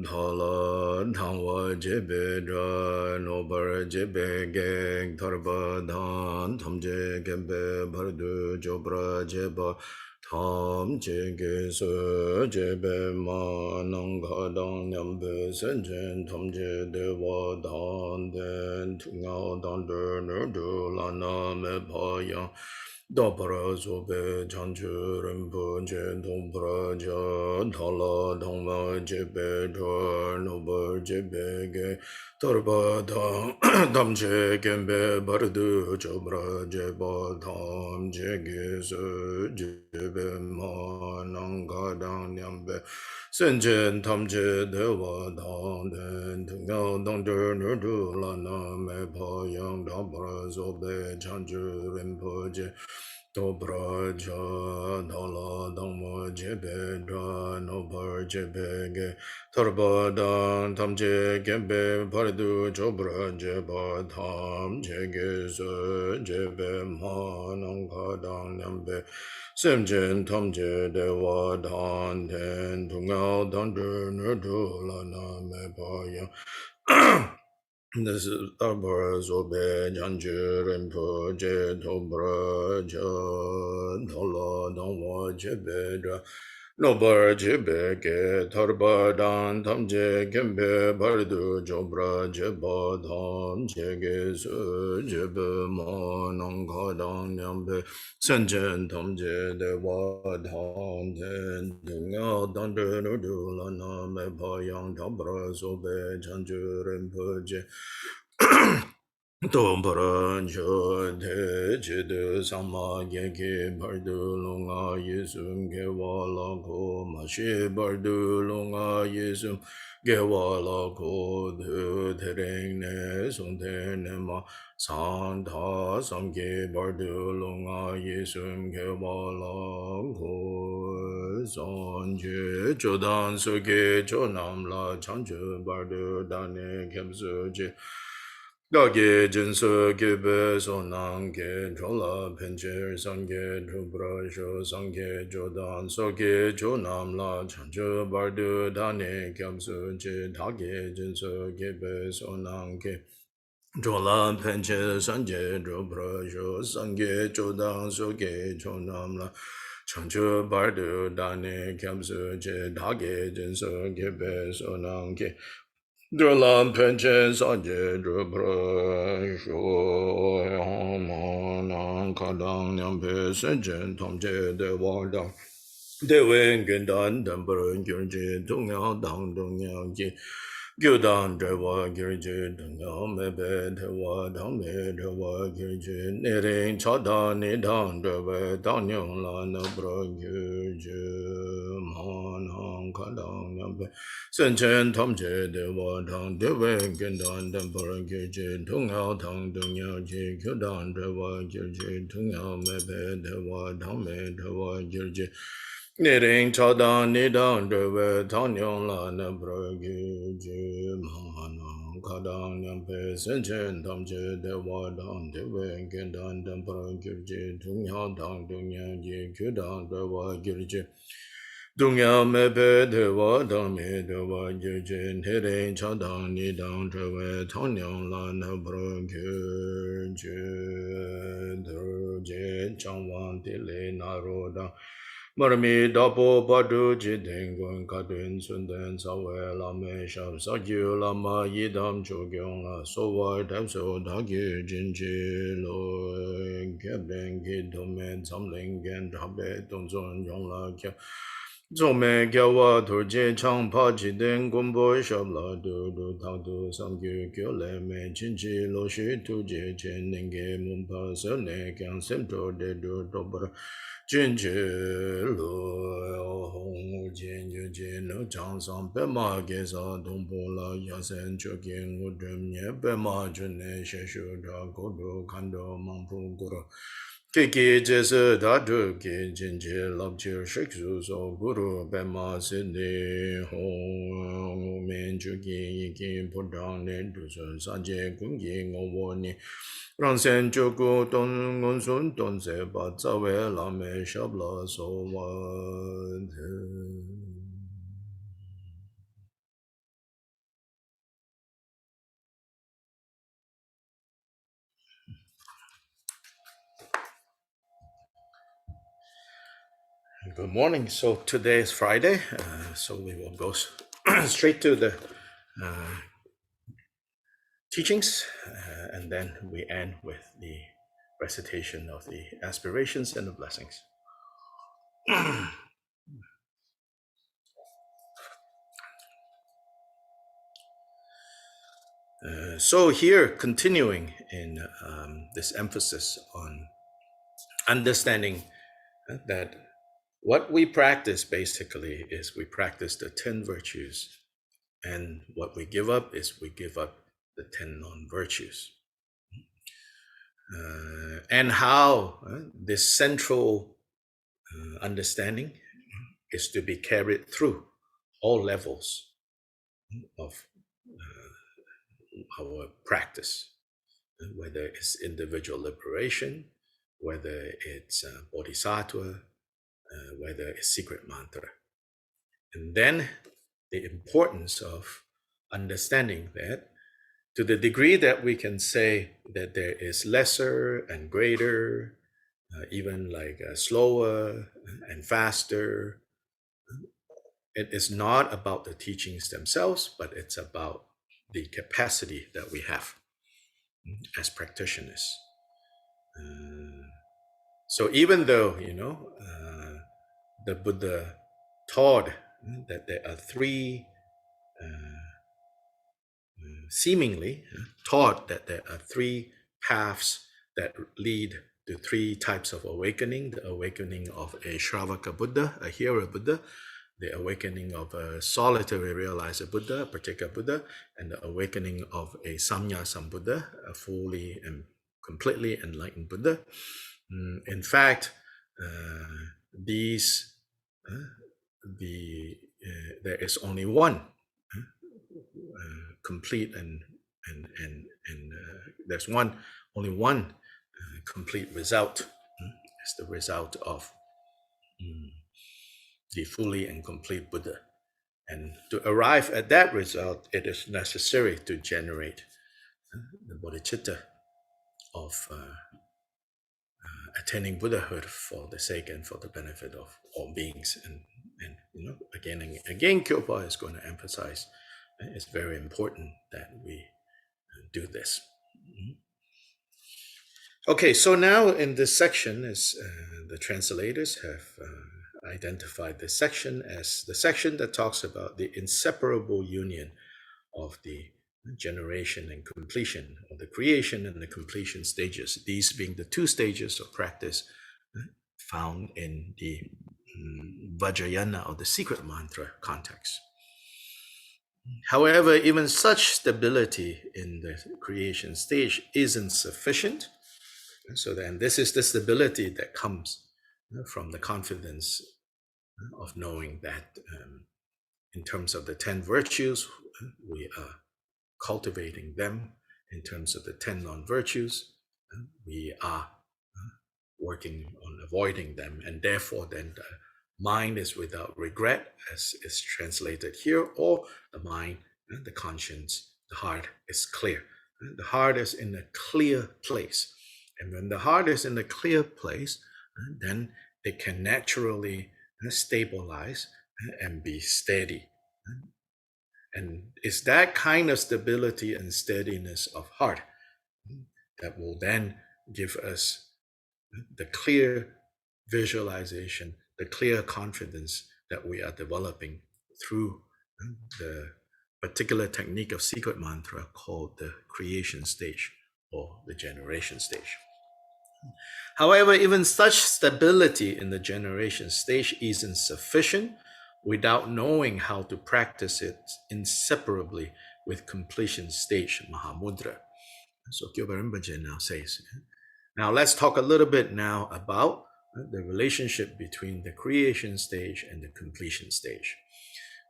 Thala Thangwa Jebe Dra Nobar Jebe Geng Tarba Dhan Thamje Gembe Bardu Jobra Jeba Tham Jege Se Jebe Ma Nangha Dang Nyambe Senjen Thamje Dewa Dhan Den Tunga Dan Nerdu Lana Me Payang Dapara Sobe Chanchu Rinpo Chen Tongpra Jan Thala Thongma Jebe Dwar Nobar Jebe Ge Tarpa Thang Tamche Kembe Bardu Chobra Jeba Tham Jege Se Jebe Ma Nangka Dang Nyambe Senchen Tamche Dewa Thang Den Tunga Dang Nerdu Lana Me Payang Dapara Sobe Chanchu Rinpo Chen Dobra ja dhala dhamma jebe dra nopar jebe ge tarpa dan tam je gembe pardu chobra jeba tham jege se jebe ma nangka dan nyambe semjen tam je dewa dan ten tunga dan nerdu lana me pa This is Abra Zobe Janju Rinpoche Tobra Jan Thola Dongwa Jebedra Nobar Jebeke Tarba Dan Tamje Kembe Bardu Jobra Jeba Tham Jege Su Jebe Ma Nangka Dang Nyambe Senjen Tamje Dewa Tham Ten Dunga Dandre Nudu Lana Me Payang Tabra Zobe Janju Rinpoche Dombara jo de jide sama yeke bardu lunga yesum gewala ko mashi bardu lunga yesum gewala ko de tereng ne sonte ne ma santa samge bardu lunga yesum gewala ko sonje jodan soge jonam la chanju bardu dane kemsu je Dage jinsu gebe sonang ge chola penche sangye drupra sho sangye jodan soge jonam la chanchu bardu dane kyamsu che dage jinsu gebe sonang ge chola penche sangye drupra sho sangye jodan soge jonam la chanchu bardu dane kyamsu che dage jinsu gebe sonang ge Drulam penchen sanje drupra sho yamanan kadang nyampe senchen tomche de wardang dewen gendan dambar gyurje tunga dang dunga ki gyudan drewa gyurje tunga mebe dewa dhamme drewa gyurje nering chada nidang drewa danyang la nabra gyurje manang kadang nyampe Senchen Tomche Dewa Tang Dewe Gendan Dempara Kirche Tunga Tang Dunya Chi Kyudan Dewa Kirche Tunga Mepe Dewa Dhamme Dewa Kirche Niring Chadan Nidang Dewe Tanyong La Nebra Kirche Mahana Kadang Nyampe Senchen Tomche Dewa Tang Dewe Gendan Dempara Kirche Tunga Tang Dunya Chi Kyudan Dewa Kirche Dunya mepe dewa dhamme dewa gyurje nere chadang nidang trewe tanyang la nabra gyurje durje changwang tile narodang Marmi dapo padu jiteng gong katun sunden sawe lame shab sakyu lama yidam chogyong la sowa tapso dhagyu jinji lo kebeng ki domen samling gen dhabe tongzon yong la kya Zome gyawa turje chang pa jiteng gombo shab la du du tang du samgyu kyo le me jinji lo shi tuje chen nenge mumpa se ne kyang semto de du dobra Jinji lo hong jin yu jin no chang sang pe ma ge sa dong po la ya sen cho kin wu dum nye pe ma jun ne she shu da go do kan do mang pu gu ro ke ki je se da du ki jin ji lab ji shik su so gu ru pe ma si ni hong men chu ki yi ki pu dang ne du sun san je gung yi ngo wo ni Rang sen choku ton ngon sun ton se pa tsa we la me shab la so wa Good morning. So today is Friday, so we will go straight to the teachings, and then we end with the recitation of the aspirations and the blessings. So here, continuing in this emphasis on understanding that what we practice basically is we practice the 10 virtues, and what we give up is we give up the 10 non-virtues. And how this central understanding is to be carried through all levels of our practice, whether it's individual liberation, whether it's Bodhisattva, whether it's secret mantra. And then the importance of understanding that to the degree that we can say that there is lesser and greater, even like slower and faster, it is not about the teachings themselves, but it's about the capacity that we have as practitioners. So even though, the Buddha taught that there are seemingly taught that there are three paths that lead to three types of awakening: the awakening of a Shravaka Buddha, a hero Buddha, the awakening of a solitary realizer Buddha, a particular Buddha, and the awakening of a Samnya Sambuddha, a fully and completely enlightened Buddha. In fact, there is only one complete and there's only one complete result. It's the result of the fully and complete Buddha. And to arrive at that result, it is necessary to generate the bodhicitta of attaining Buddhahood for the sake and for the benefit of all beings. And again and again, Kyopa is going to emphasize it's very important that we do this. Okay, so now in this section, as the translators have identified this section as the section that talks about the inseparable union of the generation and completion, or the creation and the completion stages, these being the two stages of practice found in the Vajrayana or the secret mantra context. However, even such stability in the creation stage isn't sufficient. So then this is the stability that comes from the confidence of knowing that in terms of the 10 virtues, we are cultivating them. In terms of the 10 non-virtues, we are working on avoiding them, and therefore then the mind is without regret, as is translated here, or the mind, the conscience, the heart is clear. The heart is in a clear place. And when the heart is in a clear place, then it can naturally stabilize and be steady. And it's that kind of stability and steadiness of heart that will then give us the clear visualization, the clear confidence that we are developing through the particular technique of secret mantra called the creation stage or the generation stage. However, even such stability in the generation stage isn't sufficient without knowing how to practice it inseparably with completion stage Mahamudra. So Kyopa Rinpoche now says, now let's talk a little bit now about the relationship between the creation stage and the completion stage.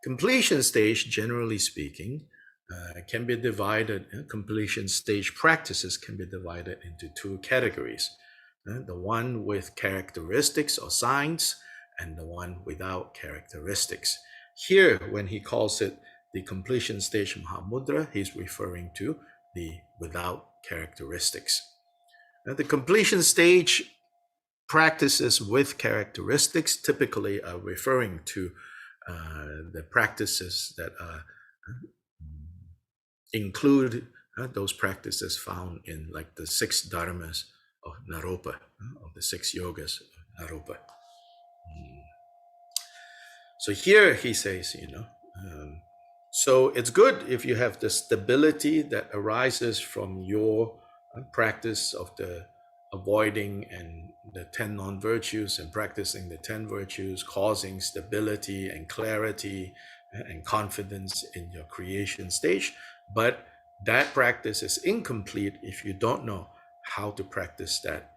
Completion stage, generally speaking, can be divided, completion stage practices can be divided into two categories. The one with characteristics or signs, and the one without characteristics. Here, when he calls it the completion stage Mahamudra, he's referring to the without characteristics. Now, the completion stage practices with characteristics typically are referring to the practices that are include those practices found in like the 6 dharmas of Naropa, of the 6 yogas of Naropa. So here he says, so it's good if you have the stability that arises from your practice of the avoiding and the 10 non-virtues and practicing the 10 virtues, causing stability and clarity and confidence in your creation stage. But that practice is incomplete if you don't know how to practice that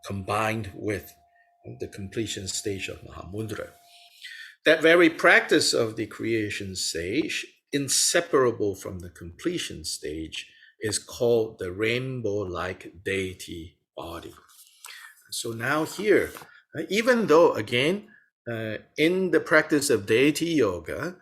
combined with the completion stage of Mahamudra. That very practice of the creation stage, inseparable from the completion stage, is called the rainbow-like deity body. So now here, even though again, in the practice of deity yoga,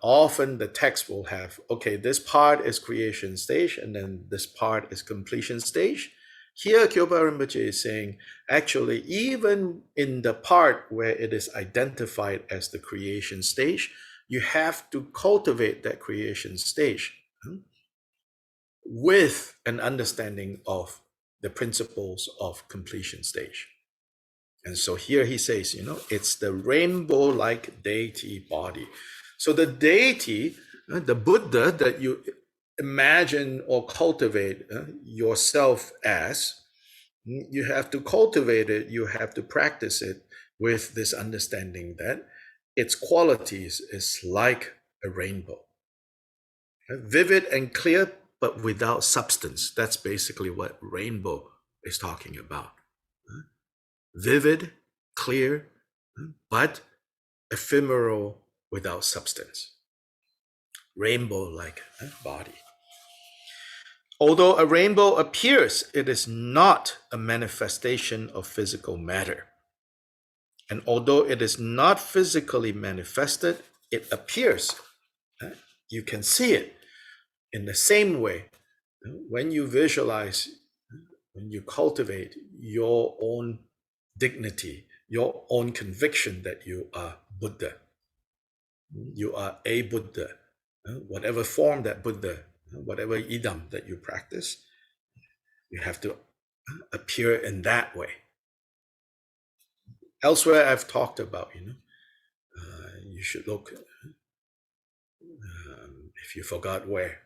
often the text will have, okay, this part is creation stage, and then this part is completion stage. Here, Kyopa Rinpoche is saying, actually, even in the part where it is identified as the creation stage, you have to cultivate that creation stage with an understanding of the principles of completion stage. And so here he says, it's the rainbow-like deity body. So the deity, the Buddha that you imagine or cultivate yourself as, you have to cultivate it, you have to practice it with this understanding that its qualities is like a rainbow. Vivid and clear, but without substance. That's basically what rainbow is talking about. Vivid, clear, but ephemeral without substance. Rainbow-like body. Although a rainbow appears, it is not a manifestation of physical matter. And although it is not physically manifested, it appears. You can see it in the same way when you visualize, when you cultivate your own dignity, your own conviction that you are Buddha. You are a Buddha, whatever form that Buddha, whatever idam that you practice, you have to appear in that way. Elsewhere, I've talked about, you should look, if you forgot where,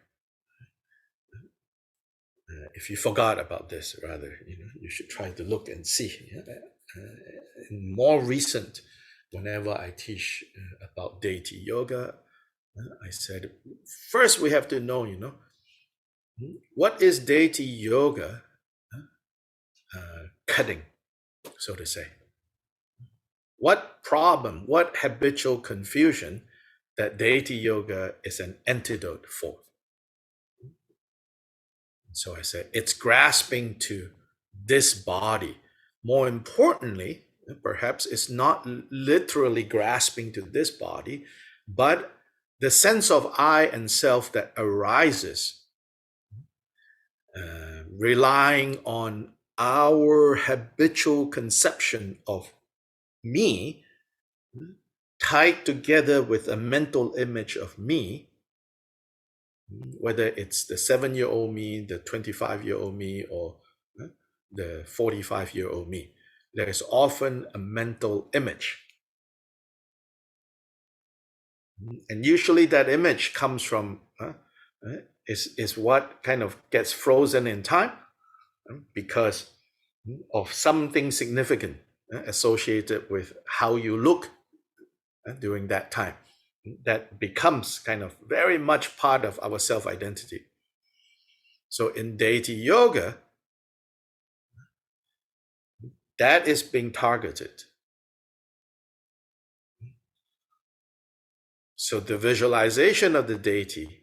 if you forgot about this, rather, you should try to look and see. In more recent, whenever I teach about deity yoga, I said, first we have to know, what is deity yoga cutting, so to say? What problem, what habitual confusion that deity yoga is an antidote for? So I said, it's grasping to this body. More importantly, perhaps it's not literally grasping to this body, but the sense of I and self that arises, relying on our habitual conception of me, tied together with a mental image of me, whether it's the 7-year-old me, the 25-year-old me, or the 45-year-old me. There's often a mental image. And usually that image comes from, is what kind of gets frozen in time because of something significant associated with how you look during that time. That becomes kind of very much part of our self-identity. So in deity yoga, that is being targeted. So the visualization of the deity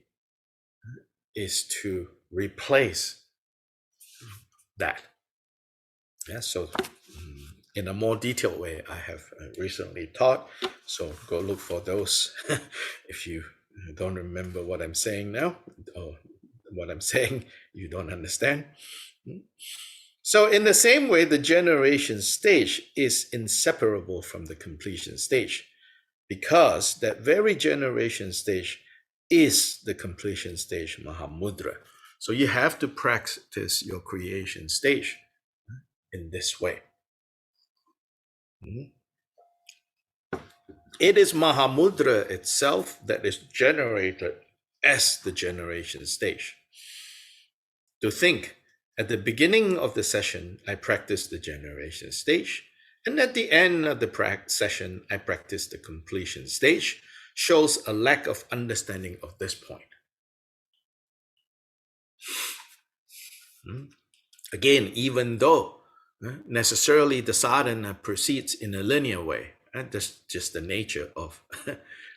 is to replace that. Yeah, so in a more detailed way, I have recently taught. So go look for those if you don't remember what I'm saying now, or what I'm saying you don't understand. So in the same way, the generation stage is inseparable from the completion stage, because that very generation stage is the completion stage, Mahamudra. So you have to practice your creation stage in this way. It is Mahamudra itself that is generated as the generation stage. To think, at the beginning of the session, I practice the generation stage, and at the end of the session, I practice the completion stage, shows a lack of understanding of this point. Again, even though necessarily the sadhana proceeds in a linear way, that's just the nature of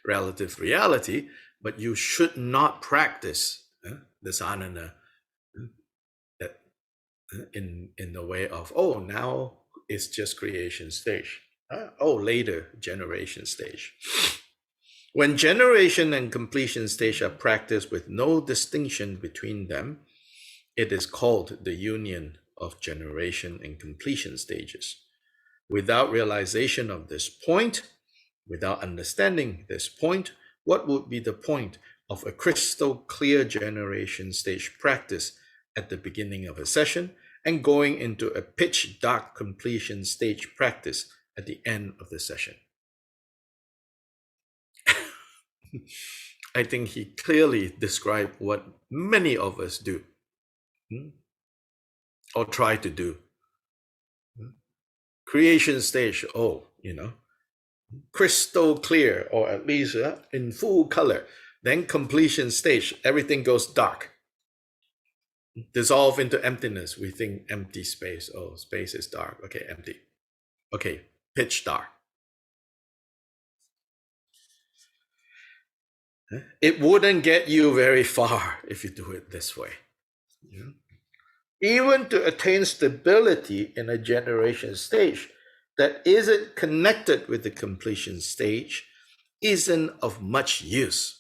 relative reality, but you should not practice the sadhana in the way of, oh, now it's just creation stage. Oh, later generation stage. When generation and completion stage are practiced with no distinction between them, it is called the union of generation and completion stages. Without realization of this point, without understanding this point, what would be the point of a crystal clear generation stage practice at the beginning of a session and going into a pitch dark completion stage practice at the end of the session? I think he clearly described what many of us do or try to do. Creation stage, crystal clear, or at least in full color. Then completion stage, everything goes dark. Dissolve into emptiness. We think empty space. Oh, space is dark. Okay, empty. Okay, pitch dark. It wouldn't get you very far if you do it this way. Even to attain stability in a generation stage that isn't connected with the completion stage isn't of much use.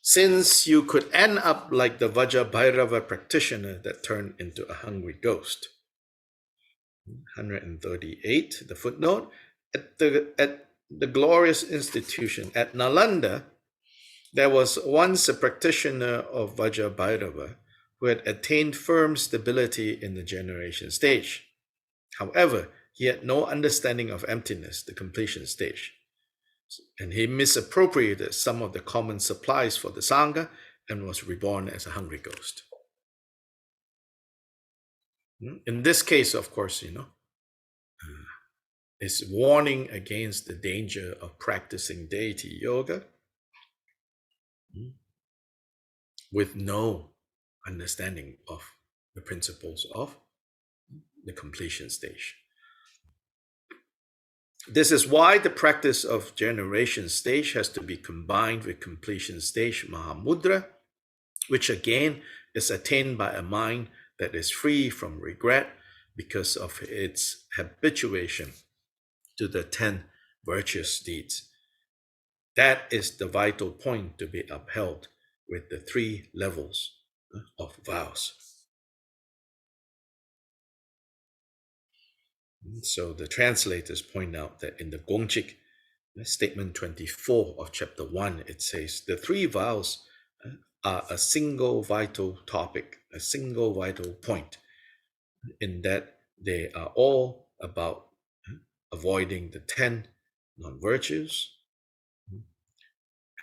Since you could end up like the Vajrabhairava practitioner that turned into a hungry ghost. 138, the footnote, at the glorious institution at Nalanda, there was once a practitioner of Vajrabhairava who had attained firm stability in the generation stage. However, he had no understanding of emptiness, the completion stage, and he misappropriated some of the common supplies for the Sangha and was reborn as a hungry ghost. In this case, of course, is warning against the danger of practicing deity yoga with no understanding of the principles of the completion stage. This is why the practice of generation stage has to be combined with completion stage Mahamudra, which again is attained by a mind that is free from regret because of its habituation to the 10 virtuous deeds. That is the vital point to be upheld with the 3 levels of vows. So the translators point out that in the Gongchik, statement 24 of chapter 1, it says the 3 vows are a single vital topic, a single vital point, in that they are all about avoiding the 10 non-virtues,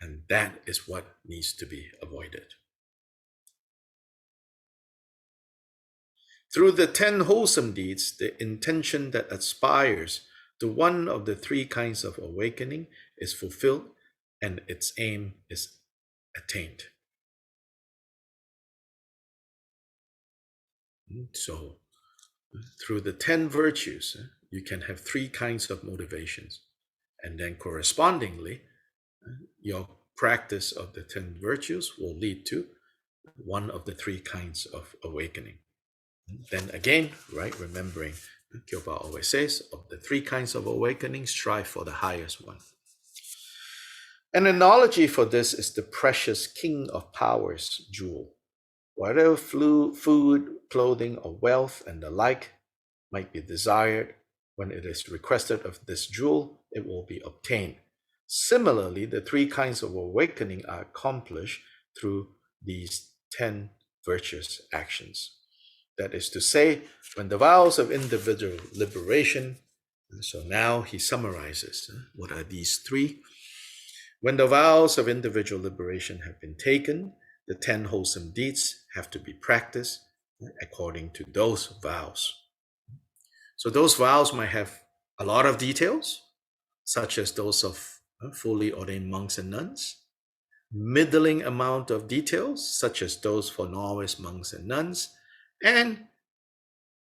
and that is what needs to be avoided. Through the 10 wholesome deeds, the intention that aspires to one of the 3 kinds of awakening is fulfilled and its aim is attained. So, through the 10 virtues, you can have 3 kinds of motivations, and then correspondingly, your practice of the 10 virtues will lead to one of the 3 kinds of awakening. Then again, right, remembering, Kyopa always says, of the 3 kinds of awakening, strive for the highest one. An analogy for this is the precious King of Powers jewel. Whatever food, clothing, or wealth, and the like might be desired, when it is requested of this jewel, it will be obtained. Similarly, the three kinds of awakening are accomplished through these 10 virtuous actions. That is to say, when the vows of individual liberation, so now he summarizes what are these three. When the vows of individual liberation have been taken, the 10 wholesome deeds have to be practiced according to those vows. So those vows might have a lot of details, such as those of fully ordained monks and nuns, middling amount of details, such as those for novice monks and nuns, and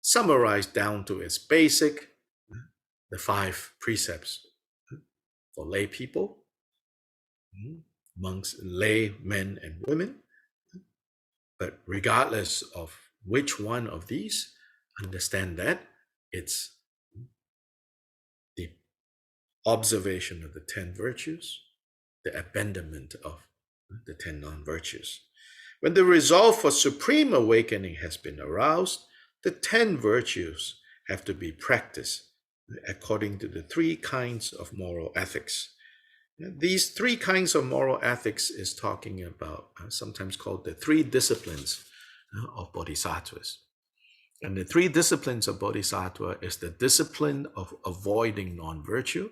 summarized down to its basic, the 5 precepts for lay people, monks, lay men and women. But regardless of which one of these, understand that it's the observation of the 10 virtues, the abandonment of the 10 non-virtues. When the resolve for supreme awakening has been aroused, the 10 virtues have to be practiced according to the 3 kinds of moral ethics. These 3 kinds of moral ethics is talking about sometimes called the 3 disciplines of Bodhisattvas. And the 3 disciplines of Bodhisattva is the discipline of avoiding non-virtue,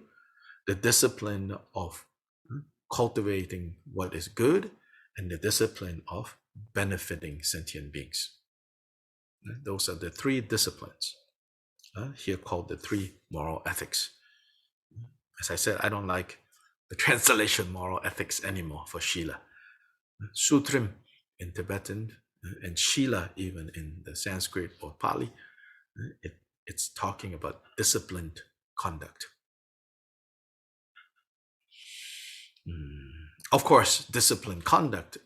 the discipline of cultivating what is good, and the discipline of benefiting sentient beings. Those are the 3 disciplines, here called the 3 moral ethics. As I said, I don't like the translation moral ethics anymore for Shila. Sutrim in Tibetan and Shila even in the Sanskrit or Pali, it's talking about disciplined conduct. Of course, disciplined conduct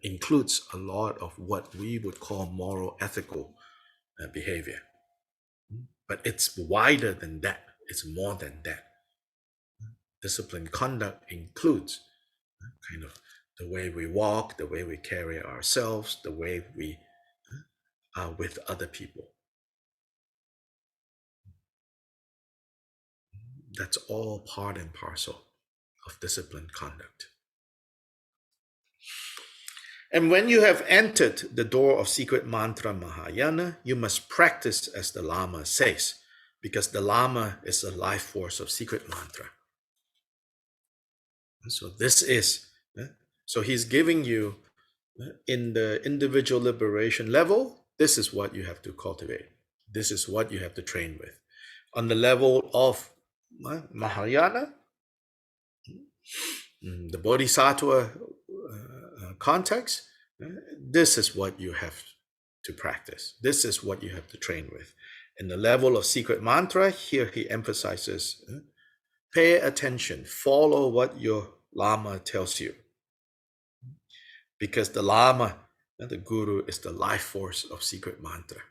includes a lot of what we would call moral ethical behavior. But it's wider than that. It's more than that. Disciplined conduct includes kind of the way we walk, the way we carry ourselves, the way we are with other people. That's all part and parcel of disciplined conduct. And when you have entered the door of secret mantra Mahayana, you must practice as the Lama says, because the Lama is the life force of secret mantra. So this is, so he's giving you in the individual liberation level, this is what you have to cultivate. This is what you have to train with. On the level of Mahayana, the Bodhisattva context, this is what you have to practice. This is what you have to train with. In the level of secret mantra, here he emphasizes, pay attention, follow what your Lama tells you. Because the Lama, the Guru, is the life force of secret mantra.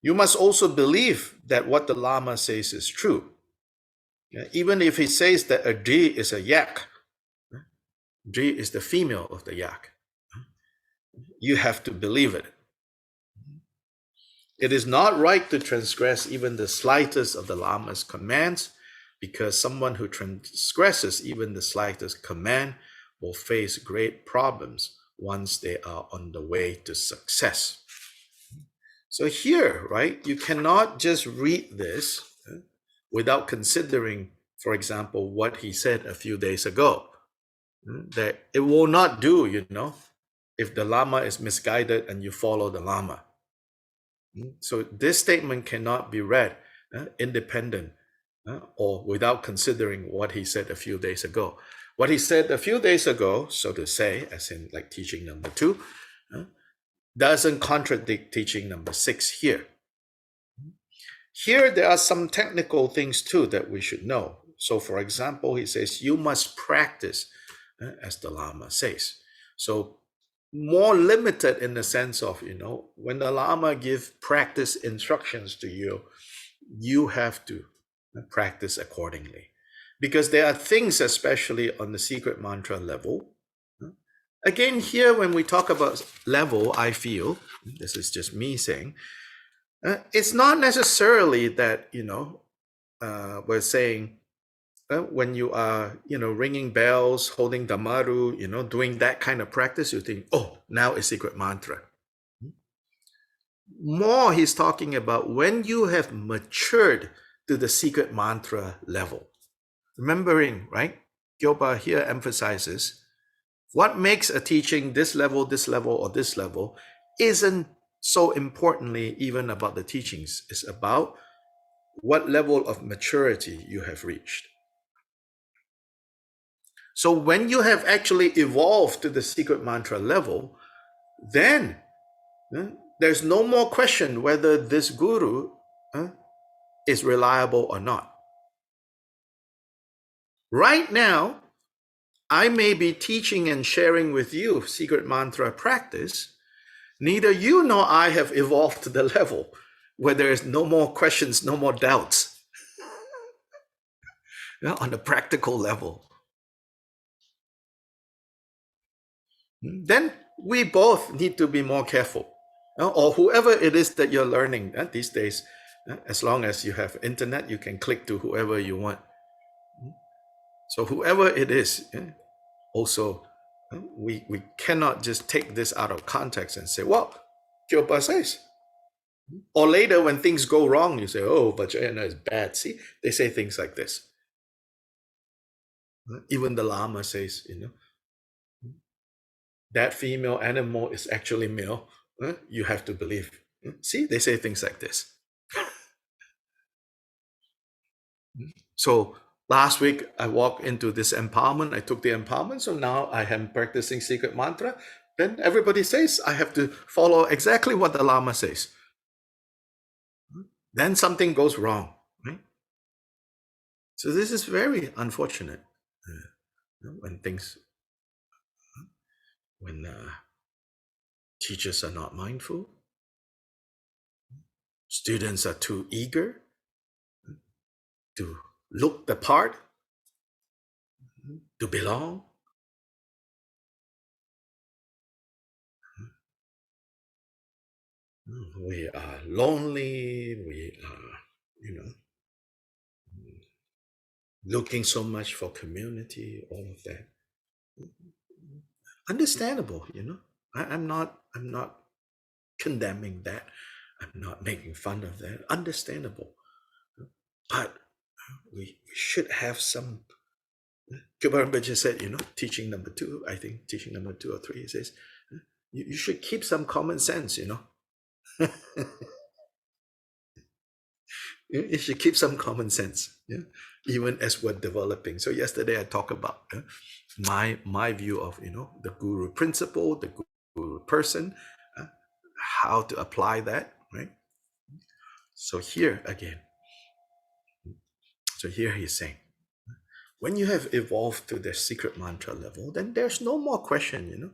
You must also believe that what the Lama says is true. Even if he says that a Dri is a yak, Dri is the female of the yak, you have to believe it. It is not right to transgress even the slightest of the Lama's commands, because someone who transgresses even the slightest command will face great problems once they are on the way to success. So here, right, you cannot just read this without considering, for example, what he said a few days ago, that it will not do, if the Lama is misguided and you follow the Lama. So this statement cannot be read independent or without considering what he said a few days ago. What he said a few days ago, so to say, as in like teaching number 2, doesn't contradict teaching number 6 here. Here, there are some technical things too that we should know. So for example, he says, you must practice as the Lama says. So more limited in the sense of, when the Lama gives practice instructions to you, you have to practice accordingly. Because there are things, especially on the secret mantra level, again, here when we talk about level, I feel, this is just me saying, it's not necessarily that, we're saying when you are, ringing bells, holding damaru, doing that kind of practice, you think, oh, now a secret mantra. More, he's talking about when you have matured to the secret mantra level. Remembering, right? Gyopa here emphasizes what makes a teaching this level, or this level isn't so importantly even about the teachings. It's about what level of maturity you have reached. So when you have actually evolved to the secret mantra level, then there's no more question whether this guru is reliable or not. Right now, I may be teaching and sharing with you secret mantra practice. Neither you nor I have evolved to the level where there is no more questions, no more doubts on the practical level. Then we both need to be more careful. Or whoever it is that you're learning these days, as long as you have internet, you can click to whoever you want. So whoever it is, also, we cannot just take this out of context and say, well, Kyopa says. Or later when things go wrong, you say, oh, Vajrayana is bad. See, they say things like this. Even the Lama says, that female animal is actually male. You have to believe. See, they say things like this. So last week, I walked into this empowerment. I took the empowerment. So now I am practicing secret mantra. Then everybody says I have to follow exactly what the Lama says. Then something goes wrong, right? So this is very unfortunate when teachers are not mindful, students are too eager to look the part, to belong. We are lonely, we are, looking so much for community, all of that. Understandable, I'm not condemning that. I'm not making fun of that. Understandable. But we should have some. Koerschner just said, teaching number 2, I think teaching number 2 or 3, he says, you should keep some common sense, You should keep some common sense, even as we're developing. So yesterday I talked about my view of, the guru principle, the guru person, how to apply that, right? So here again, he's saying, when you have evolved to the secret mantra level, then there's no more question,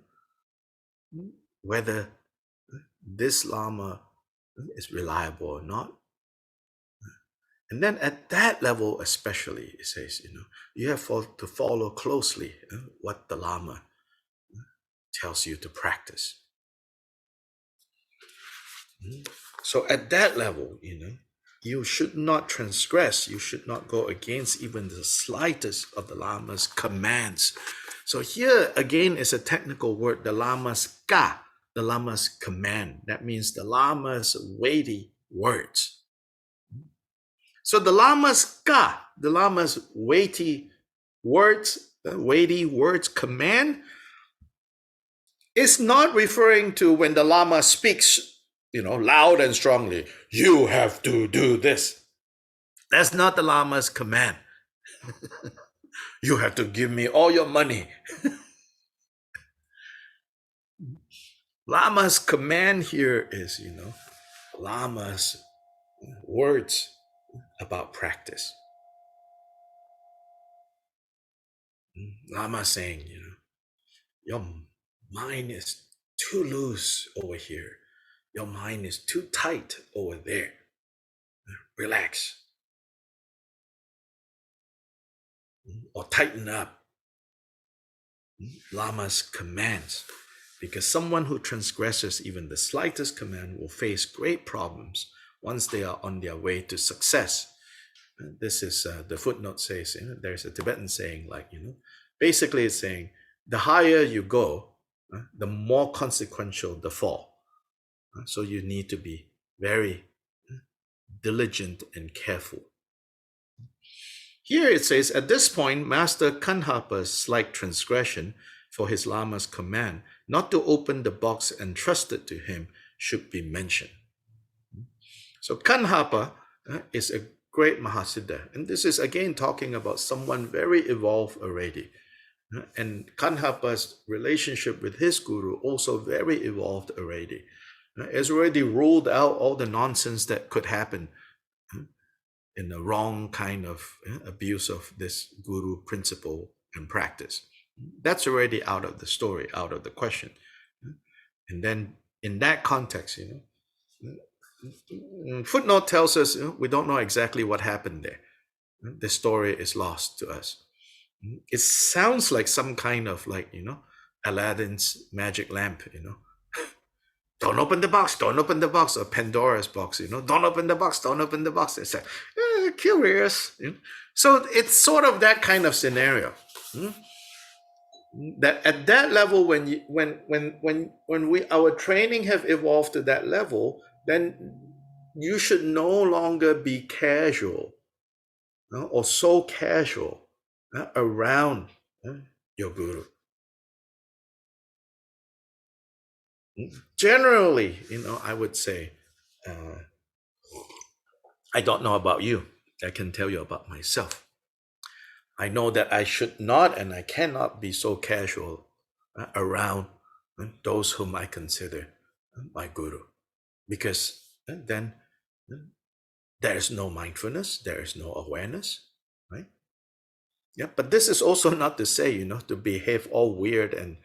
whether this Lama is reliable or not. And then at that level especially, it says, you have to follow closely what the Lama tells you to practice. So at that level, you should not transgress, you should not go against even the slightest of the Lama's commands. So here again is a technical word, the Lama's ka, the Lama's command. That means the Lama's weighty words. So the Lama's ka, the Lama's weighty words command is not referring to when the Lama speaks, loud and strongly, you have to do this. That's not the Lama's command. You have to give me all your money. Lama's command here is, Lama's words about practice. Lama saying, your mind is too loose over here. Your mind is too tight over there. Relax. Or tighten up. Lama's commands, because someone who transgresses even the slightest command will face great problems once they are on their way to success. This is the footnote says, there's a Tibetan saying like, basically it's saying the higher you go, the more consequential the fall. So you need to be very diligent and careful. Here it says, at this point, Master Kanhapa's slight transgression for his Lama's command not to open the box entrusted to him should be mentioned. So Kanhapa is a great Mahasiddha. And this is again talking about someone very evolved already. And Kanhapa's relationship with his guru also very evolved already. Has already ruled out all the nonsense that could happen in the wrong kind of abuse of this guru principle and practice. That's already out of the story, out of the question. And then in that context, footnote tells us we don't know exactly what happened there. The story is lost to us. It sounds like some kind of like, Aladdin's magic lamp, Don't open the box, don't open the box, or Pandora's box, don't open the box, don't open the box. It's like, curious. So it's sort of that kind of scenario. That at that level, when our training have evolved to that level, then you should no longer be casual or so casual around your guru. Generally, I would say, I don't know about you. I can tell you about myself. I know that I should not and I cannot be so casual around those whom I consider my guru, because then there is no mindfulness, there is no awareness, right? Yeah, but this is also not to say, to behave all weird and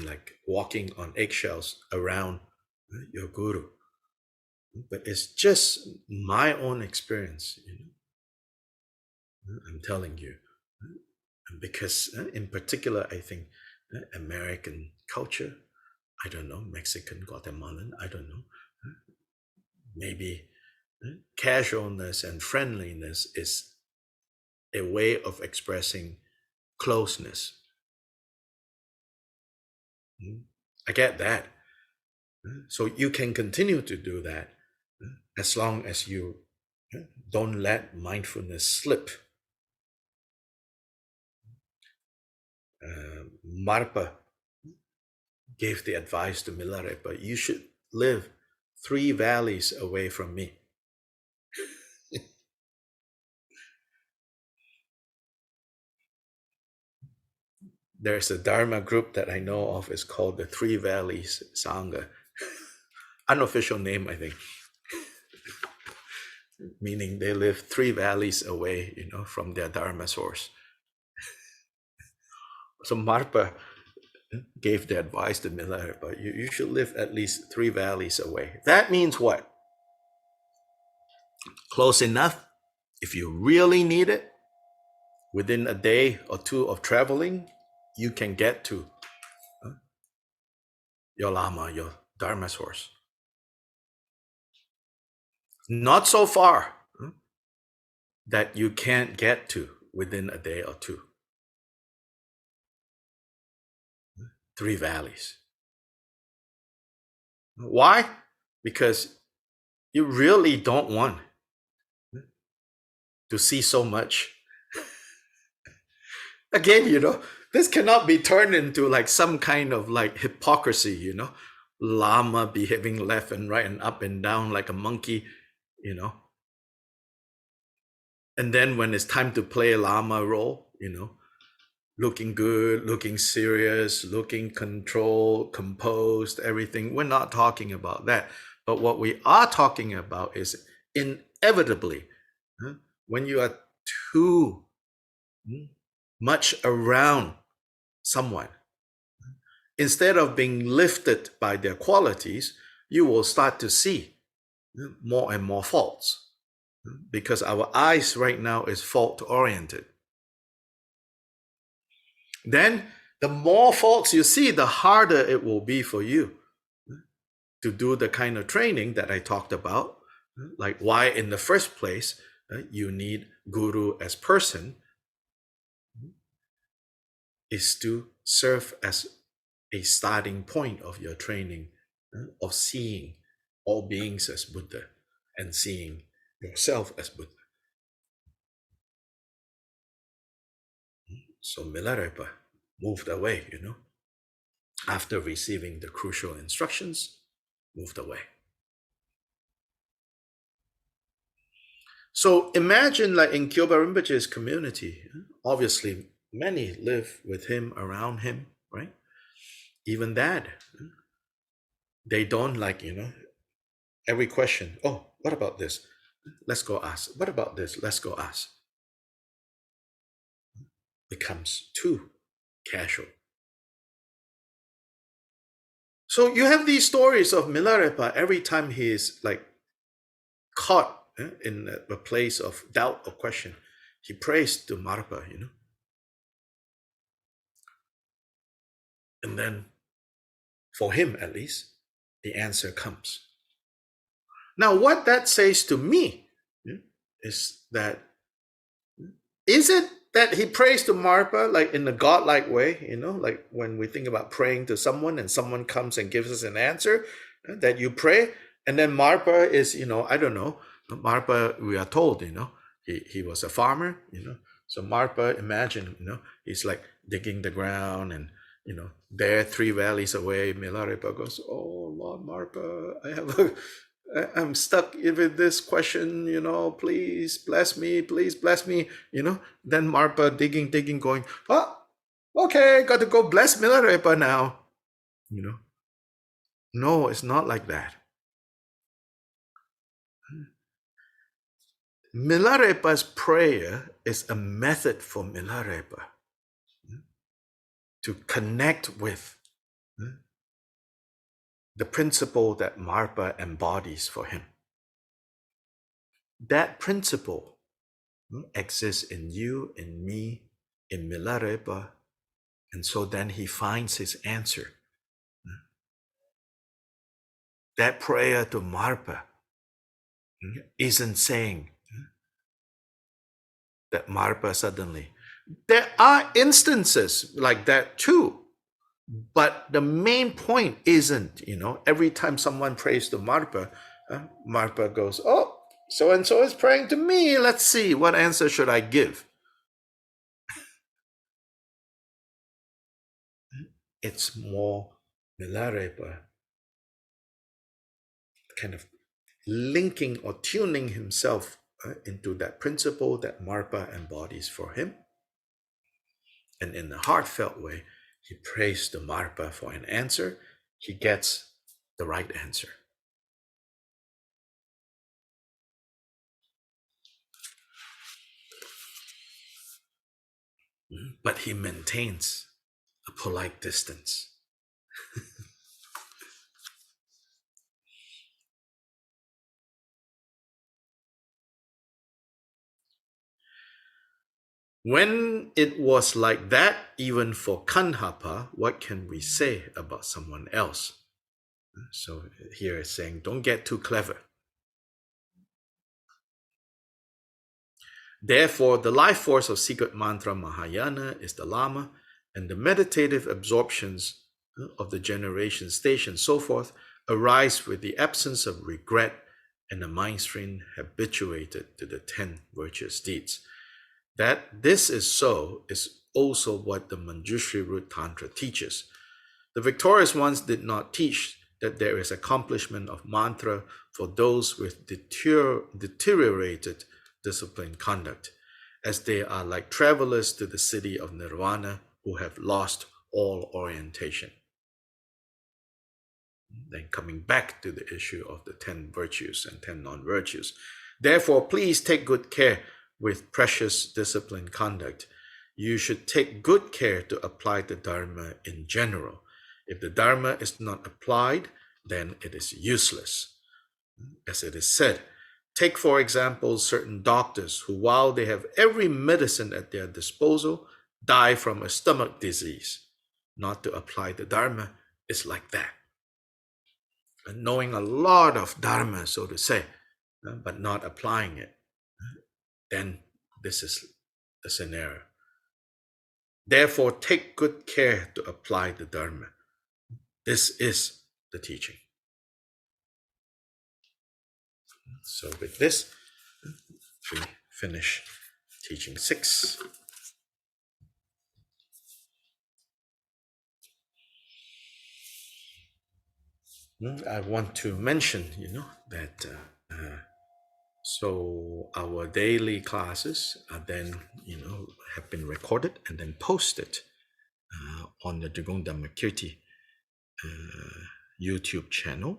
like walking on eggshells around your guru. But it's just my own experience, I'm telling you. Because in particular, I think American culture, I don't know, Mexican, Guatemalan, I don't know, maybe casualness and friendliness is a way of expressing closeness. I get that. So you can continue to do that as long as you don't let mindfulness slip. Marpa gave the advice to Milarepa, you should live 3 valleys away from me. There's a Dharma group that I know of, is called the 3 Valleys Sangha. Unofficial name, I think. Meaning they live 3 valleys away, from their Dharma source. So Marpa gave the advice to Milarepa, you should live at least 3 valleys away. That means what? Close enough, if you really need it, within a day or 2 of traveling, you can get to your Lama, your Dharma source. Not so far that you can't get to within a day or 2. 3 valleys. Why? Because you really don't want to see so much. Again, this cannot be turned into like some kind of like hypocrisy, Lama behaving left and right and up and down like a monkey, And then when it's time to play a Lama role, looking good, looking serious, looking controlled, composed, everything. We're not talking about that. But what we are talking about is inevitably, when you are too much around someone, instead of being lifted by their qualities, you will start to see more and more faults, because our eyes right now is fault oriented. Then The more faults you see, the harder it will be for you to do the kind of training that I talked about, like why in the first place you need guru as person, is to serve as a starting point of your training of seeing all beings as Buddha and seeing yourself as Buddha. So Milarepa moved away, after receiving the crucial instructions, moved away. So imagine, like in Kyoba Rinpoche's community, obviously many live with him, around him, right? Even that, they don't like, every question, oh, what about this? Let's go ask. What about this? Let's go ask. Becomes too casual. So you have these stories of Milarepa every time he is like caught in a place of doubt or question. He prays to Marpa, And then, for him at least, the answer comes. Now, what that says to me is that, is it that he prays to Marpa like in a godlike way, like when we think about praying to someone and someone comes and gives us an answer, that you pray, and then Marpa is, I don't know, Marpa, we are told, he was a farmer, so Marpa, imagine, he's like digging the ground and, there 3 valleys away, Milarepa goes, oh Lord Marpa, I'm stuck with this question, please bless me, Then Marpa digging, going, oh, okay, got to go bless Milarepa now, No, it's not like that. Milarepa's prayer is a method for Milarepa to connect with the principle that Marpa embodies for him. That principle exists in you, in me, in Milarepa, and so then he finds his answer. That prayer to Marpa isn't saying that Marpa suddenly. There are instances like that too, but the main point isn't, every time someone prays to Marpa, Marpa goes, oh, so-and-so is praying to me. Let's see, what answer should I give? It's more Milarepa kind of linking or tuning himself into that principle that Marpa embodies for him. And in a heartfelt way, he prays to Marpa for an answer. He gets the right answer. But he maintains a polite distance. When it was like that, even for Kanhapa, what can we say about someone else? So here it's saying, don't get too clever. Therefore, the life force of secret mantra Mahayana is the Lama, and the meditative absorptions of the generation stage and so forth arise with the absence of regret and a mind stream habituated to the 10 virtuous deeds. That this is so is also what the Manjushri root Tantra teaches. The victorious ones did not teach that there is accomplishment of mantra for those with deteriorated disciplined conduct, as they are like travelers to the city of Nirvana who have lost all orientation. Then coming back to the issue of the 10 virtues and 10 non-virtues. Therefore, please take good care with precious disciplined conduct. You should take good care to apply the Dharma in general. If the Dharma is not applied, then it is useless. As it is said, take for example certain doctors who, while they have every medicine at their disposal, die from a stomach disease. not to apply the Dharma is like that. And knowing a lot of Dharma, so to say, but not applying it, then this is the scenario. Therefore, take good care to apply the Dharma. This is the teaching. So with this, we finish teaching 6. I want to mention, that so our daily classes are then, have been recorded and then posted on the Drikung Dhammakirti YouTube channel.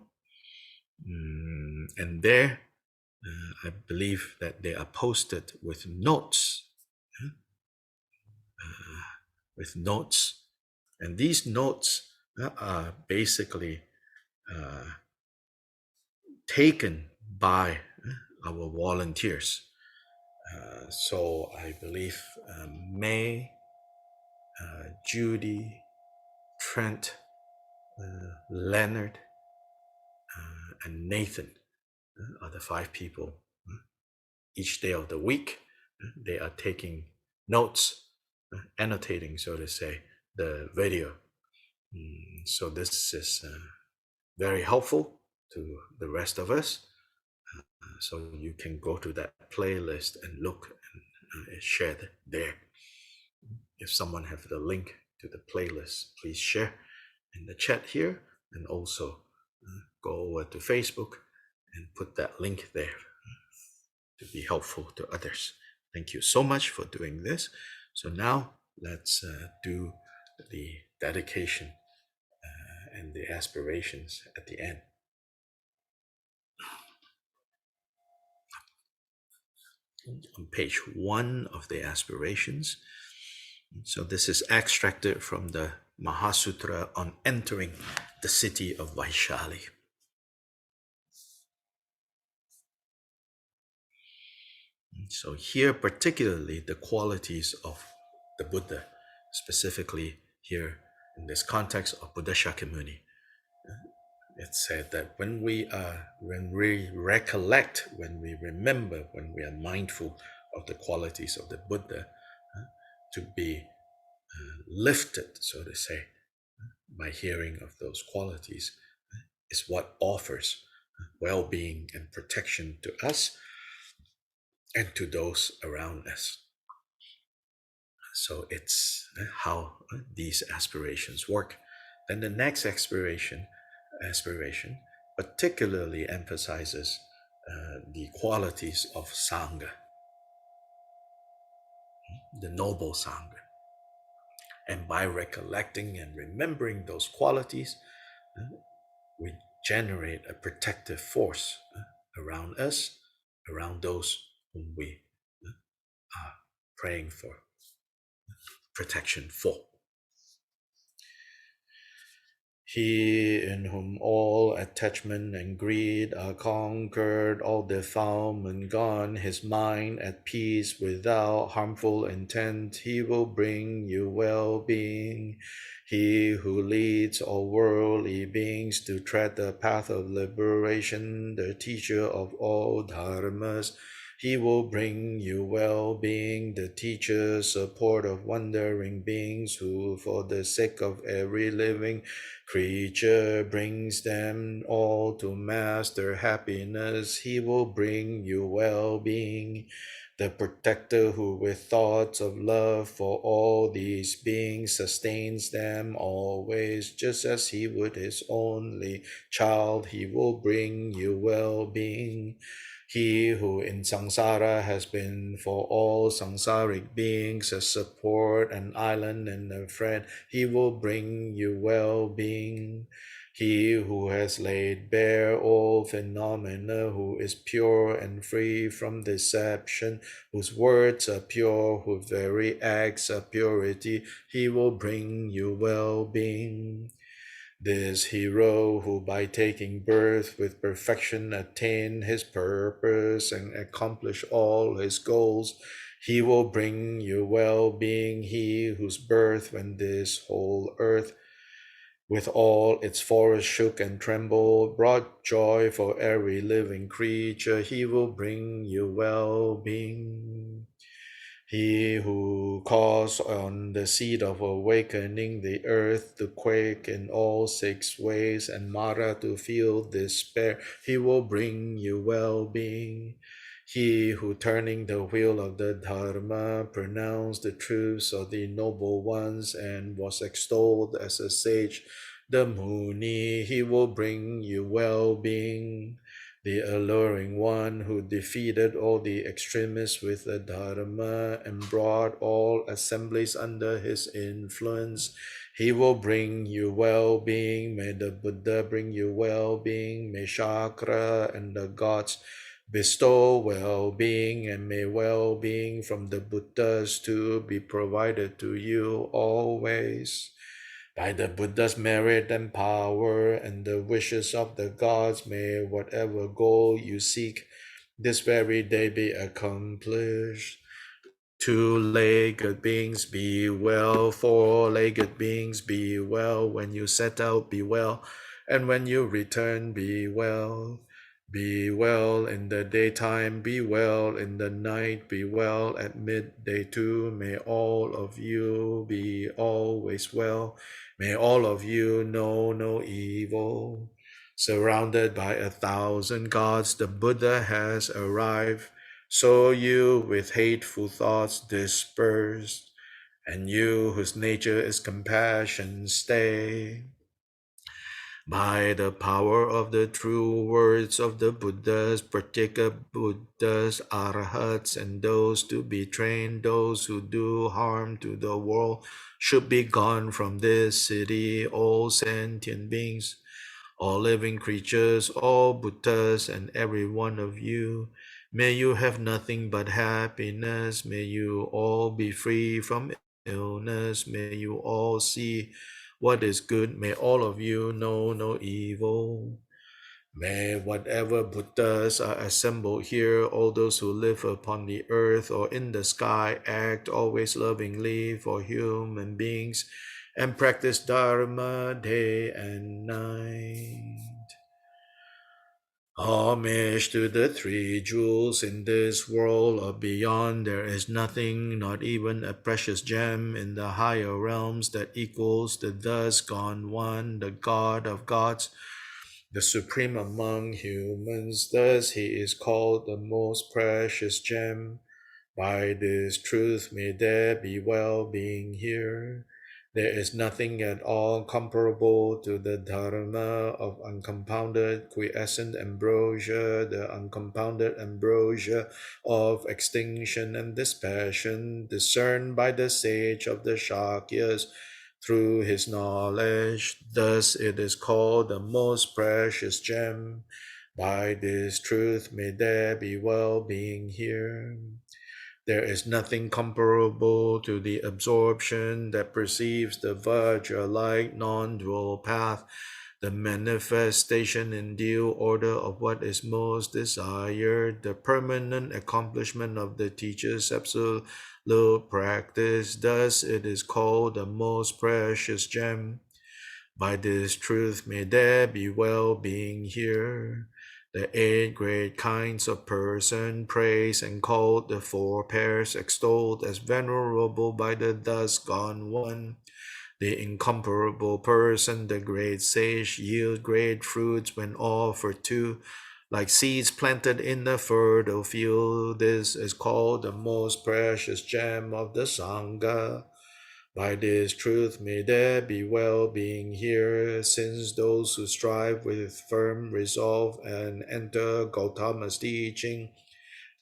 And there, I believe that they are posted with notes, and these notes are basically taken by our volunteers. So I believe May, Judy, Trent, Leonard, and Nathan are the 5 people. Each day of the week, they are taking notes, annotating, so to say, the video. So this is very helpful to the rest of us. So you can go to that playlist and look and share it there. If someone have the link to the playlist, please share in the chat here, and also go over to Facebook and put that link there to be helpful to others. Thank you so much for doing this. So now let's do the dedication and the aspirations at the end. On page 1 of the aspirations. So this is extracted from the Mahasutra on entering the city of Vaishali. So here, particularly the qualities of the Buddha, specifically here in this context of Buddha Shakyamuni. It said that when we recollect, when we remember, when we are mindful of the qualities of the Buddha, to be lifted, so to say, by hearing of those qualities, is what offers well-being and protection to us and to those around us. So it's how these aspirations work. Then the next aspiration particularly emphasizes the qualities of Sangha, the noble Sangha. And by recollecting and remembering those qualities, we generate a protective force around us, around those whom we are praying for protection for. He in whom all attachment and greed are conquered, all defilement gone, his mind at peace without harmful intent, he will bring you well-being. He who leads all worldly beings to tread the path of liberation, the teacher of all dharmas, he will bring you well-being, the teacher, support of wandering beings, who for the sake of every living creature brings them all to master happiness, he will bring you well-being. The protector who with thoughts of love for all these beings sustains them always, just as he would his only child, he will bring you well-being. He who in samsara has been for all samsaric beings a support, an island, and a friend, he will bring you well-being. He who has laid bare all phenomena, who is pure and free from deception, whose words are pure, whose very acts are purity, he will bring you well-being. This hero who by taking birth with perfection attained his purpose and accomplished all his goals, He will bring you well-being, he whose birth when this whole earth with all its forests shook and trembled, brought joy for every living creature. He will bring you well-being. He who calls on the seed of awakening the earth to quake in all 6 ways and Mara to feel despair, he will bring you well-being. He who turning the wheel of the Dharma pronounced the truths of the noble ones and was extolled as a sage, the Muni, he will bring you well-being. The alluring one who defeated all the extremists with the Dharma and brought all assemblies under his influence. He will bring you well-being. May the Buddha bring you well-being. May Chakra and the gods bestow well-being, and may well-being from the Buddhas too be provided to you always. By the Buddha's merit and power and the wishes of the gods, may whatever goal you seek this very day be accomplished. 2-legged beings, be well. 4-legged beings, be well. When you set out, be well. And when you return, be well. Be well in the daytime, be well in the night, be well at midday too. May all of you be always well. May all of you know no evil. Surrounded by 1,000 gods, the Buddha has arrived. So you with hateful thoughts dispersed, and you whose nature is compassion stay. By the power of the true words of the Buddhas, particular Buddhas, Arhats, and those to be trained, those who do harm to the world, should be gone from this city, all sentient beings, all living creatures, all Buddhas, and every one of you. May you have nothing but happiness. May you all be free from illness. May you all see what is good. May all of you know no evil. May whatever Buddhas are assembled here, all those who live upon the earth or in the sky, act always lovingly for human beings and practice Dharma day and night. Homage to the 3 jewels in this world or beyond. There is nothing, not even a precious gem in the higher realms that equals the thus gone one, the God of gods, the supreme among humans. Thus he is called the most precious gem. By this truth may there be well-being here. There is nothing at all comparable to the Dharma of uncompounded quiescent ambrosia, the uncompounded ambrosia of extinction and dispassion, discerned by the sage of the Shakyas through his knowledge. Thus it is called the most precious gem. By this truth may there be well-being here. There is nothing comparable to the absorption that perceives the Vajra-like non-dual path, the manifestation in due order of what is most desired, the permanent accomplishment of the teacher's absolute practice. Thus it is called the most precious gem. By this truth may there be well-being here. The 8 great kinds of person praised and called the 4 pairs extolled as venerable by the thus gone one. The incomparable person, the great sage, yield great fruits when offered to, like seeds planted in the fertile field. This is called the most precious gem of the Sangha. By this truth may there be well-being here, since those who strive with firm resolve and enter Gautama's teaching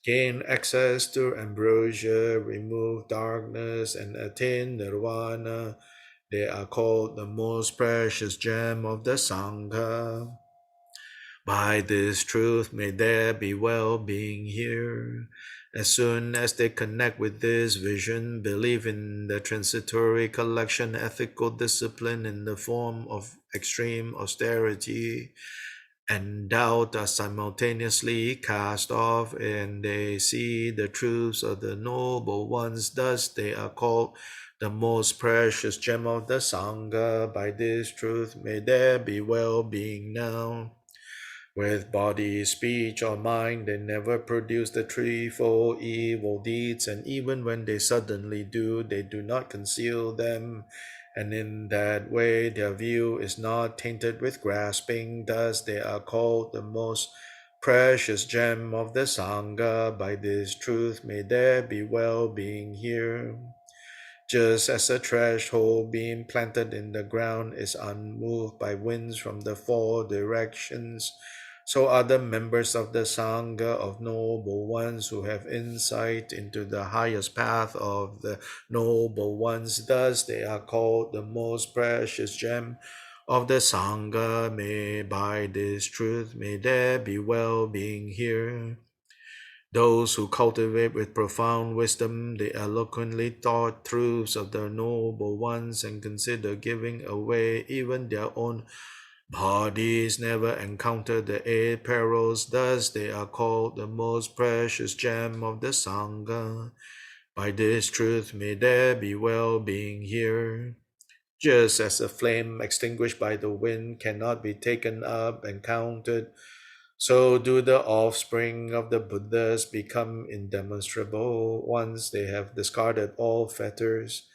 gain access to ambrosia, remove darkness, and attain nirvana. They are called the most precious gem of the Sangha. By this truth may there be well-being here. As soon as they connect with this vision, believe in the transitory collection ethical discipline in the form of extreme austerity, and doubt are simultaneously cast off, and they see the truths of the noble ones. Thus they are called the most precious gem of the Sangha. By this truth may there be well-being now. With body, speech, or mind, they never produce the threefold evil deeds, and even when they suddenly do, they do not conceal them. And in that way, their view is not tainted with grasping. Thus, they are called the most precious gem of the Sangha. By this truth, may there be well-being here. Just as a threshold beam planted in the ground is unmoved by winds from the four directions, so are the members of the Sangha of noble ones who have insight into the highest path of the noble ones. Thus they are called the most precious gem of the Sangha. May by this truth, may there be well-being here. Those who cultivate with profound wisdom the eloquently taught truths of the noble ones and consider giving away even their own bodies never encounter the eight perils. Thus they are called the most precious gem of the Sangha. By this truth may there be well-being here. Just as a flame extinguished by the wind cannot be taken up and counted, so do the offspring of the Buddhas become indemonstrable once they have discarded all fetters.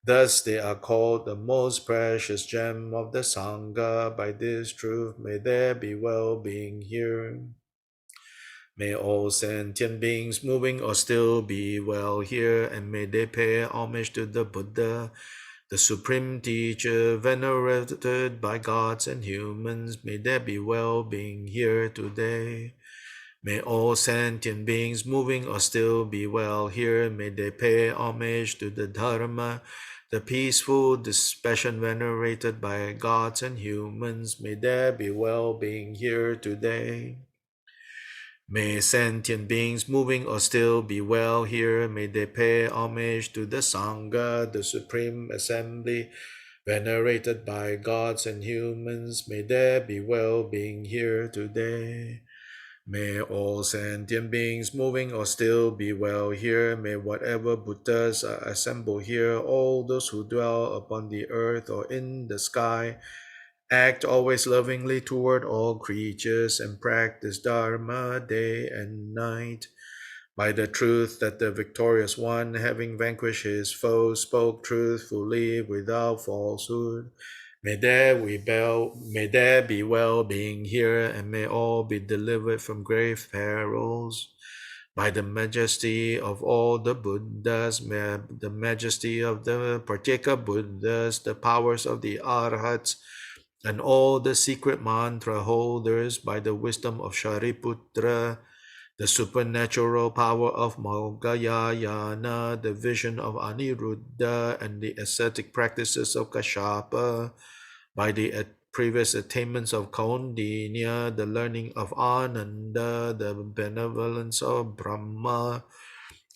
Thus they are called the most precious gem of the Sangha. By this truth may there be well-being here. May all sentient beings moving or still be well here, and may they pay homage to the Buddha, the supreme teacher, venerated by gods and humans. May there be well-being here today. May all sentient beings moving or still be well here. May they pay homage to the Dharma, the peaceful dispassion venerated by gods and humans. May there be well-being here today. May sentient beings moving or still be well here. May they pay homage to the Sangha, the supreme assembly, venerated by gods and humans. May there be well-being here today. May all sentient beings moving or still be well here. May whatever Buddhas are assembled here, all those who dwell upon the earth or in the sky, act always lovingly toward all creatures and practice Dharma day and night. By the truth that the victorious one, having vanquished his foes, spoke truthfully without falsehood. May there be well-being here, and may all be delivered from grave perils. By the majesty of all the Buddhas, may the majesty of the particular Buddhas, the powers of the Arhats, and all the secret mantra holders, by the wisdom of Shariputra, the supernatural power of Moggayayana, the vision of Aniruddha, and the ascetic practices of Kashyapa, by the previous attainments of Kaundinya, the learning of Ananda, the benevolence of Brahma,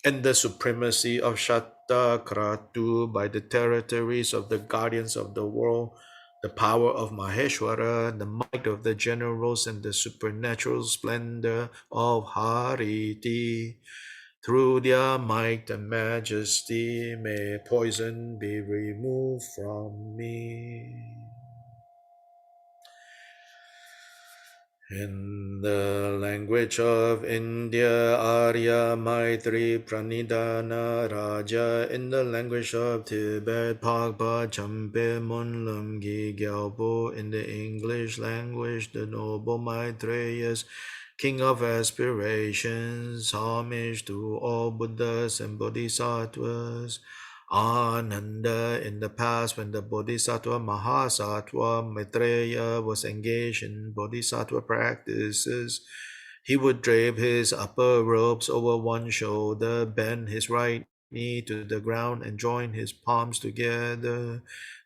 and the supremacy of Shattakratu, by the territories of the guardians of the world, the power of Maheshwara, the might of the generals, and the supernatural splendor of Hariti. Through their might and majesty, may poison be removed from me. In the language of India, Arya Maitri Pranidhana Raja. In the language of Tibet, Pagpa Champe Monlam Gi Gyalpo. In the English language, the noble Maitreyas, King of aspirations, homage to all Buddhas and Bodhisattvas. Ananda, in the past when the Bodhisattva Mahasattva Maitreya was engaged in Bodhisattva practices, he would drape his upper robes over one shoulder, bend his right knee to the ground, and join his palms together.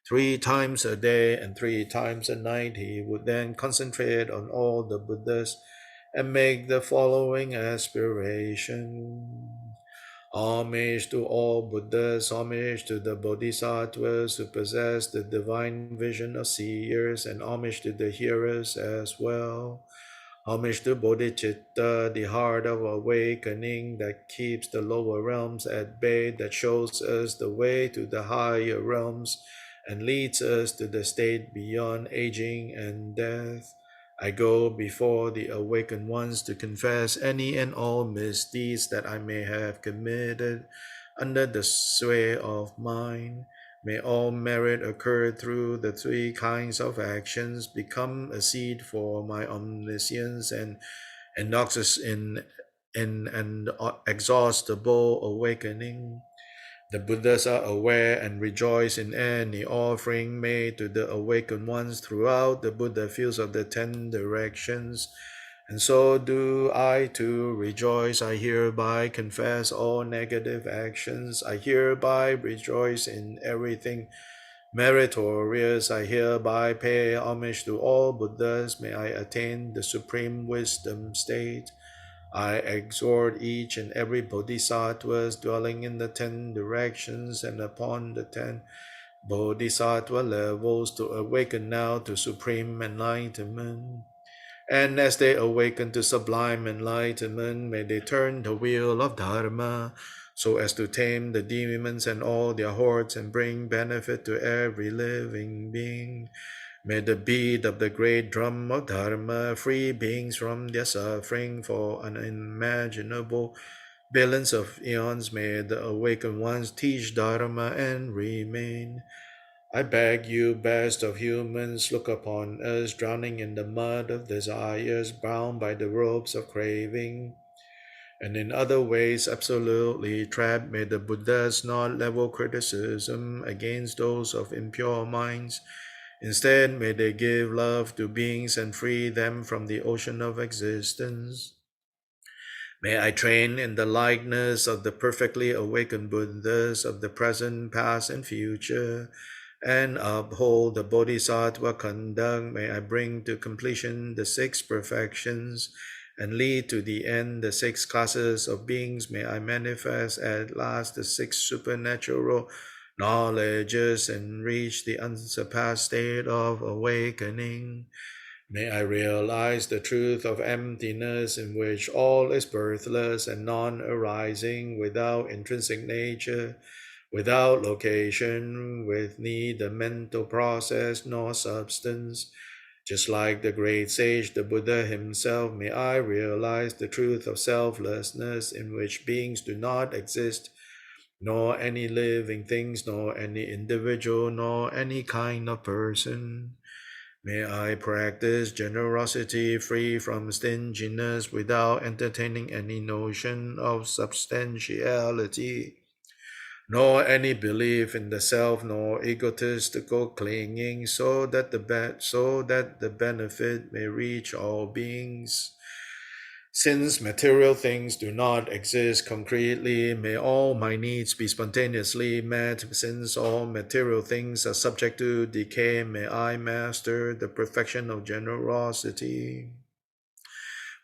3 times a day and 3 times a night, he would then concentrate on all the Buddhas and make the following aspiration. Homage to all Buddhas, homage to the Bodhisattvas who possess the divine vision of seers, and homage to the hearers as well. Homage to Bodhicitta, the heart of awakening that keeps the lower realms at bay, that shows us the way to the higher realms and leads us to the state beyond aging and death. I go before the awakened ones to confess any and all misdeeds that I may have committed under the sway of mind. May all merit occurred through the three kinds of actions become a seed for my omniscience and exhaustible awakening. The Buddhas are aware and rejoice in any offering made to the awakened ones throughout the Buddha fields of the 10 directions. And so do I too rejoice. I hereby confess all negative actions. I hereby rejoice in everything meritorious. I hereby pay homage to all Buddhas. May I attain the supreme wisdom state. I exhort each and every bodhisattva dwelling in the 10 directions and upon the 10 bodhisattva levels to awaken now to supreme enlightenment. And as they awaken to sublime enlightenment, may they turn the wheel of Dharma so as to tame the demons and all their hordes and bring benefit to every living being. May the beat of the great drum of Dharma free beings from their suffering for unimaginable billions of eons. May the awakened ones teach Dharma and remain. I beg you, best of humans, look upon us drowning in the mud of desires, bound by the ropes of craving, and in other ways absolutely trapped. May the Buddhas not level criticism against those of impure minds. Instead, may they give love to beings and free them from the ocean of existence. May I train in the likeness of the perfectly awakened Buddhas of the present, past, and future, and uphold the Bodhisattva conduct. May I bring to completion the 6 perfections and lead to the end the 6 classes of beings. May I manifest at last the 6 supernatural knowledges and reach the unsurpassed state of awakening. May I realize the truth of emptiness in which all is birthless and non-arising, without intrinsic nature, without location, with neither mental process nor substance. Just like the great sage, the Buddha himself, may I realize the truth of selflessness in which beings do not exist, nor any living things, nor any individual, nor any kind of person. May I practice generosity free from stinginess without entertaining any notion of substantiality, nor any belief in the self, nor egotistical clinging, so that the benefit may reach all beings. Since material things do not exist concretely, may all my needs be spontaneously met. Since all material things are subject to decay, may I master the perfection of generosity.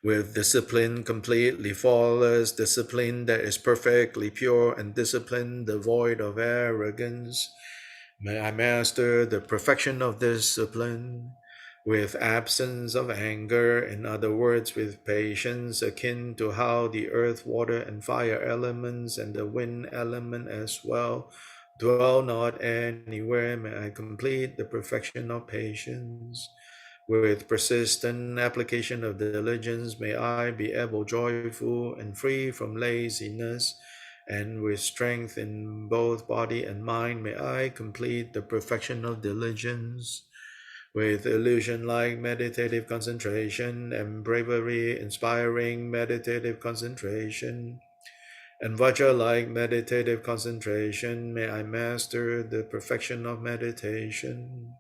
With discipline completely flawless, discipline that is perfectly pure, and discipline devoid of arrogance, may I master the perfection of discipline. With absence of anger, in other words, with patience, akin to how the earth, water, and fire elements, and the wind element as well, dwell not anywhere, may I complete the perfection of patience. With persistent application of diligence, may I be ever joyful and free from laziness, and with strength in both body and mind, may I complete the perfection of diligence. With illusion-like meditative concentration and bravery-inspiring meditative concentration, and vajra-like meditative concentration, may I master the perfection of meditation.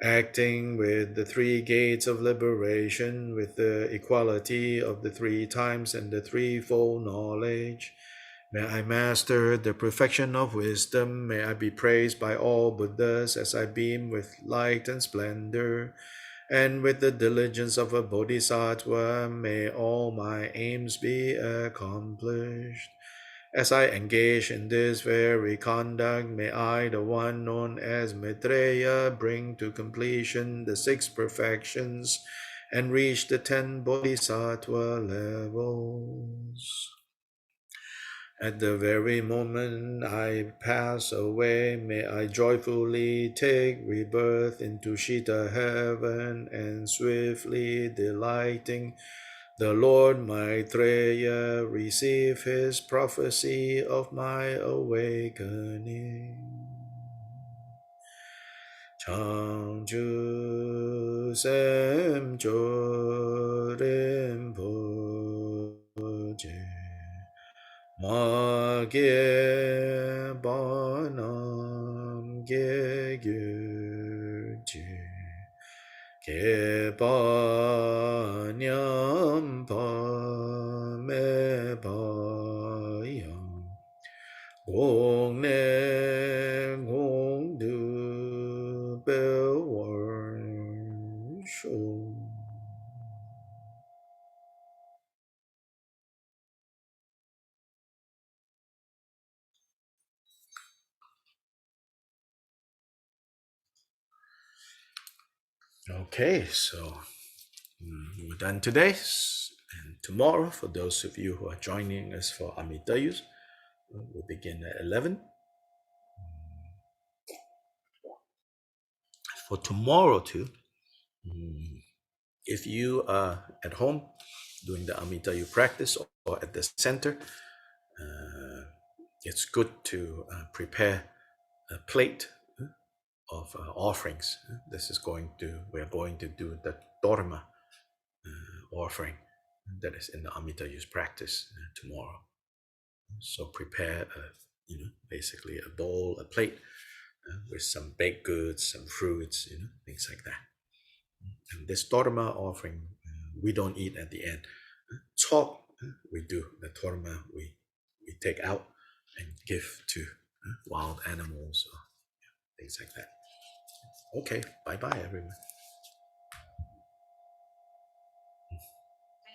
Acting with the 3 gates of liberation, with the equality of the 3 times and the threefold knowledge, may I master the perfection of wisdom. May I be praised by all Buddhas as I beam with light and splendor. And with the diligence of a bodhisattva, may all my aims be accomplished. As I engage in this very conduct, may I, the one known as Maitreya, bring to completion the 6 perfections and reach the 10 Bodhisattva levels. At the very moment I pass away, may I joyfully take rebirth into Shita heaven and swiftly delighting the Lord Maitreya receive his prophecy of my awakening. Changju Sem Chorim Poje Ma Ge Banam Ge Gyurje Ge Ba Nyam Pa Me Ba Yam Gong Ne Gong Du Be Wan Shu. Okay, so we're done today. And tomorrow, for those of you who are joining us for Amitayus, we'll begin at 11. For tomorrow too, if you are at home doing the Amitayu practice or at the center, it's good to prepare a plate of offerings. We're going to do the Dharma offering that is in the Amitayu's practice tomorrow. So prepare basically a bowl, a plate with some baked goods, some fruits, things like that. And this Dharma offering, we don't eat at the end. Chop, we do. The Dharma, we take out and give to wild animals or things like that. Okay, bye-bye, everyone.